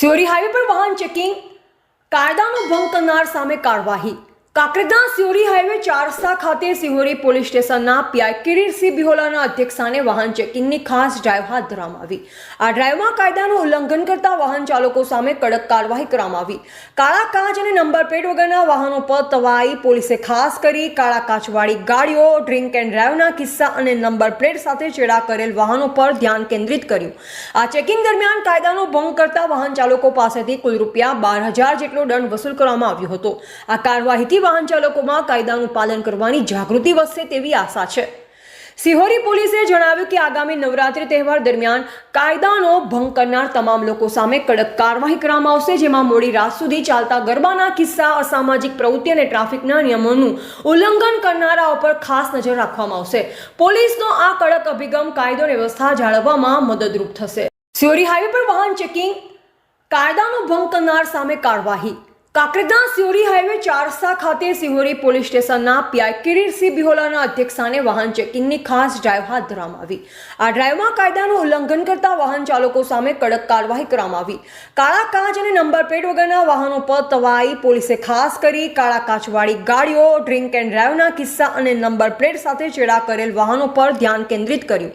Siyori highway પર વાહન checking, કાયદાનો ભંગ કરનાર સામે કાર્યવાહી। કાંકરેજના સિયોરી હાઈવે 4 રસ્તા ખાતે સિહોરી પોલીસ સ્ટેશનના પીઆઈ કિરીટસિંહ બિહોલાના અધ્યક્ષસ્થાને વાહન ચેકિંગની ખાસ ડ્રાઈવ હાથ ધરવામાં આવી। આ ડ્રાઈવમાં કાયદાનું ઉલ્લંઘન કરતા વાહન ચાલકો સામે કડક કાર્યવાહી કરવામાં આવી। કાળા કાચ અને નંબર પ્લેટ વગરના વાહનો પર તવાઈ પોલીસે ખાસ કરી કાળા કાચવાળી ગાડીઓ, ડ્રિંક એન્ડ ડ્રાઈવના કિસ્સા અને નંબર પ્લેટ સાથે ચેડા કરેલ વાહનો પર ધ્યાન કેન્દ્રિત કર્યું। આ ચેકિંગ દરમિયાન કાયદાનો ભંગ કરતા વાહન ચાલકો પાસેથી કુલ રૂપિયા 12,000 જેટલો દંડ વસૂલ કરવામાં આવ્યો હતો। આ કાર્યવાહીથી વાહન ચાલકોમાં કાયદાનું પાલન કરવાની જાગૃતિ વધશે તેવી આશા છે। સિહોરી પોલીસે જણાવ્યું કે આગામી નવરાત્રી તહેવાર દરમિયાન કાયદાનો ભંગ કરનાર તમામ લોકો સામે કડક કાર્યવાહી કરવામાં આવશે, જેમાં મોડી રાત સુધી ચાલતા ગરબાના કિસ્સા, અસામાજિક પ્રવૃત્તિ અને ટ્રાફિકના નિયમોનું ઉલ્લંઘન કરનારાઓ પર ખાસ નજર રાખવામાં આવશે। પોલીસનો આ કડક અભિગમ કાયદો અને વ્યવસ્થા જાળવવામાં મદદરૂપ થશે। સિયોરી હાઈવે પર વાહન ચેકિંગ, કાયદાનો ભંગ કરનાર સામે કાર્યવાહી। કાંકરેજના સિયોરી હાઈવે 4 રસ્તા ખાતે સિહોરી પોલીસ સ્ટેશનના પીઆઈ કિરીટસિંહ બિહોલાના અધ્યક્ષસ્થાને વાહન ચેકિંગની ખાસ ડ્રાઈવ હાથ ધરવામાં આવી। આ ડ્રાઈવમાં કાયદાનું ઉલ્લંઘન કરતા વાહન ચાલકો સામે કડક કાર્યવાહી કરવામાં આવી। કાળા કાચ અને નંબર પ્લેટ વગરના વાહનો પર તવાઈ પોલીસે ખાસ કરી કાળા કાચવાળી ગાડીઓ, ડ્રિંક એન્ડ ડ્રાઈવના કિસ્સા અને નંબર પ્લેટ સાથે ચેડા કરેલ વાહનો પર ધ્યાન કેન્દ્રિત કર્યું।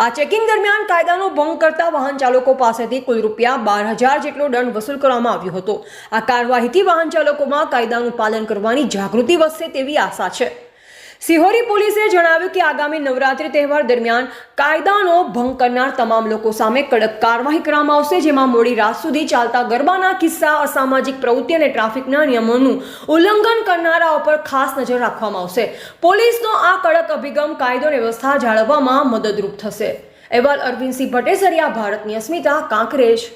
આ ચેકિંગ દરમિયાન કાયદાનો ભંગ કરતા વાહન ચાલકો પાસેથી કુલ રૂપિયા 12,000 જેટલો દંડ વસૂલ કરવામાં આવ્યો હતો। આ કાર્યવાહીથી વાહન ચાલકોમાં કાયદાનું પાલન કરવાની જાગૃતિ વધશે તેવી આશા છે। સિહોરી પોલીસે જણાવ્યું કે આગામી નવરાત્રી તહેવાર દરમિયાન કાયદાનો ભંગ કરનાર તમામ લોકો સામે કડક કાર્યવાહી કરવામાં આવશે, જેમાં મોડી રાત સુધી ચાલતા ગરબાના કિસ્સા, અસામાજિક પ્રવૃત્તિ અને ટ્રાફિકના નિયમોનું ઉલ્લંઘન કરનારાઓ પર ખાસ નજર રાખવામાં આવશે। પોલીસનો આ કડક અભિગમ કાયદો અને વ્યવસ્થા જાળવવામાં મદદરૂપ થશે। અહેવાલ અરવિંદસિંહ ભટ્ટેસરિયા, ભારતની અસ્મિતા, કાંકરેજ।